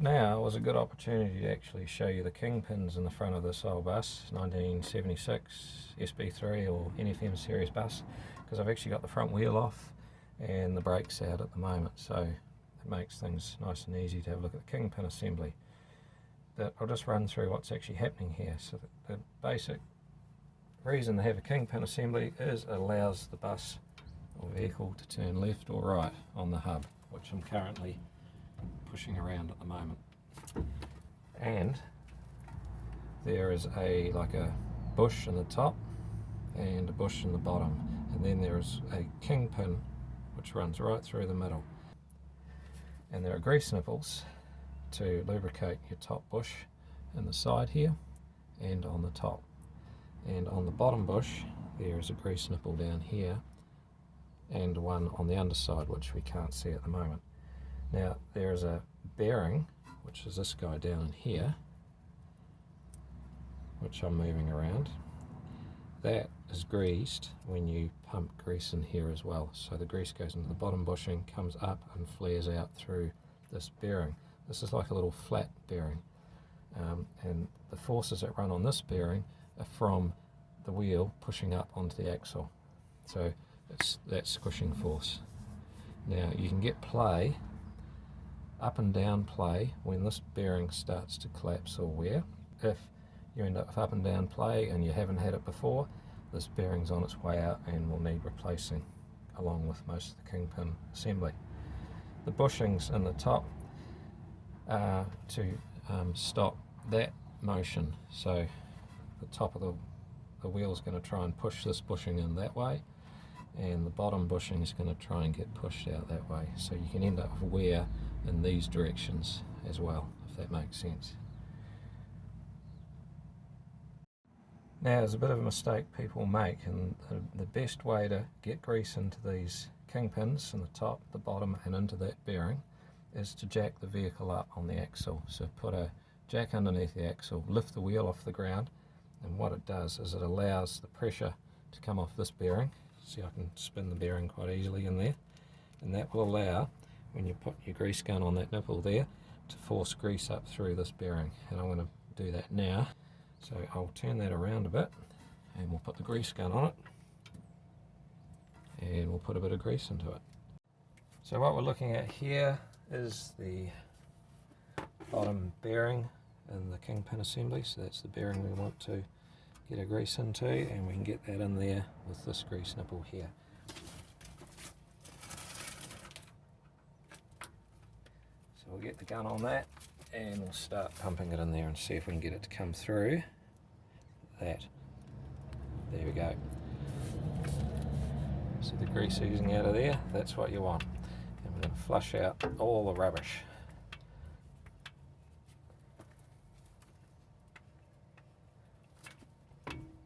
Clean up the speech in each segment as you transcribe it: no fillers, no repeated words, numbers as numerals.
thought now was a good opportunity to actually show you the Kingpins in the front of this old bus, 1976 SB3 or NFM series bus, because I've actually got the front wheel off and the brakes out at the moment, so it makes things nice and easy to have a look at the Kingpin assembly. But I'll just run through what's actually happening here. So the basic reason to have a Kingpin assembly is it allows the bus or vehicle to turn left or right on the hub, which I'm currently pushing around at the moment. And there is like a bush in the top and a bush in the bottom, and then there is a Kingpin which runs right through the middle, and there are grease nipples to lubricate your top bush in the side here and on the top. And on the bottom bush there is a grease nipple down here and one on the underside which we can't see at the moment. Now there is a bearing, which is this guy down in here, which I'm moving around. That is greased when you pump grease in here as well. So the grease goes into the bottom bushing, comes up and flares out through this bearing. This is like a little flat bearing, and the forces that run on this bearing are from the wheel pushing up onto the axle. So it's that squishing force. Now you can get play, up and down play, when this bearing starts to collapse or wear. If you end up with up and down play and you haven't had it before, this bearing's on its way out and will need replacing, along with most of the Kingpin assembly. The bushings in the top are to stop that motion. So the top of the wheel is going to try and push this bushing in that way, and the bottom bushing is going to try and get pushed out that way. So you can end up with wear in these directions as well, if that makes sense. Now there's a bit of a mistake people make, and the best way to get grease into these Kingpins in the top, the bottom and into that bearing is to jack the vehicle up on the axle. So put a jack underneath the axle, lift the wheel off the ground, and what it does is it allows the pressure to come off this bearing. See, I can spin the bearing quite easily in there, and that will allow, when you put your grease gun on that nipple there, to force grease up through this bearing. And I'm going to do that now. So I'll turn that around a bit and we'll put the grease gun on it and we'll put a bit of grease into it. So what we're looking at here is the bottom bearing in the Kingpin assembly. So that's the bearing we want to get a grease into, and we can get that in there with this grease nipple here. So we'll get the gun on that and we'll start pumping it in there and see if we can get it to come through that. There we go. So the grease oozing out of there, that's what you want. And we're going to flush out all the rubbish.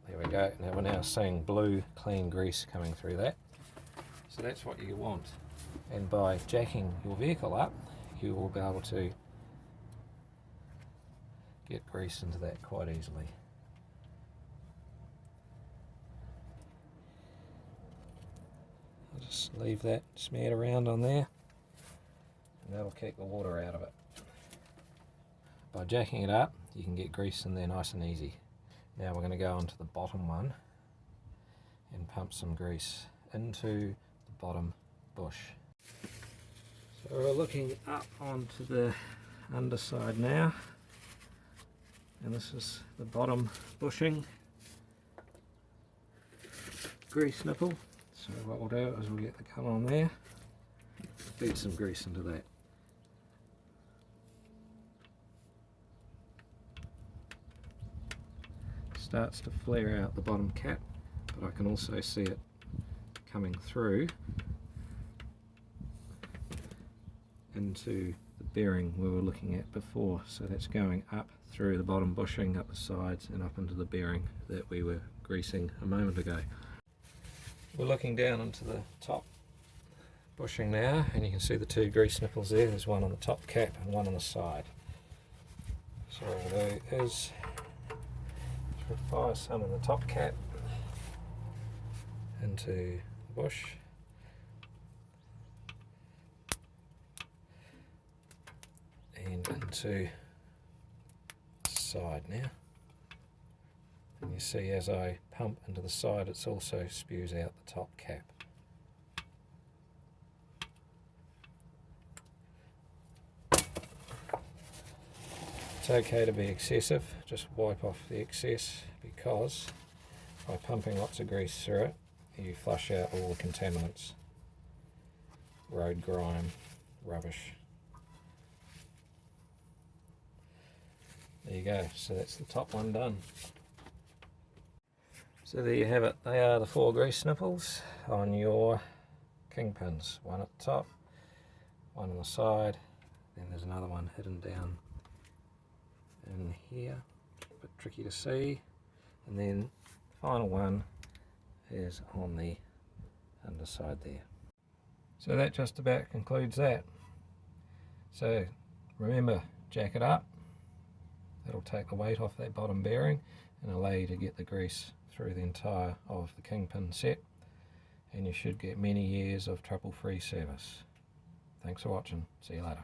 There we go. Now we're now seeing blue clean grease coming through that. So that's what you want. And by jacking your vehicle up, you will be able to get grease into that quite easily. I'll just leave that smeared around on there, and that'll keep the water out of it. By jacking it up, you can get grease in there nice and easy. Now we're going to go onto the bottom one and pump some grease into the bottom bush. So we're looking up onto the underside now, and this is the bottom bushing grease nipple. So what we'll do is we'll get the gun on there, feed some grease into that. Starts to flare out the bottom cap, but I can also see it coming through into the bearing we were looking at before. So that's going up through the bottom bushing, up the sides and up into the bearing that we were greasing a moment ago. We're looking down into the top bushing now, and you can see the two grease nipples there. There's one on the top cap and one on the side. So what we'll do is fire some in the top cap into the bush, and into into the side now. And you see as I pump into the side, it also spews out the top cap. It's okay to be excessive, just wipe off the excess, because by pumping lots of grease through it, you flush out all the contaminants, road grime, rubbish. There you go, so that's the top one done. So there you have it, they are the 4 grease nipples on your Kingpins. One at the top, one on the side, then there's another one hidden down in here, a bit tricky to see, and then the final one is on the underside there. So that just about concludes that. So remember, jack it up, that'll take the weight off that bottom bearing and allow you to get the grease through the entire of the Kingpin set, and you should get many years of trouble-free service. Thanks for watching, see you later.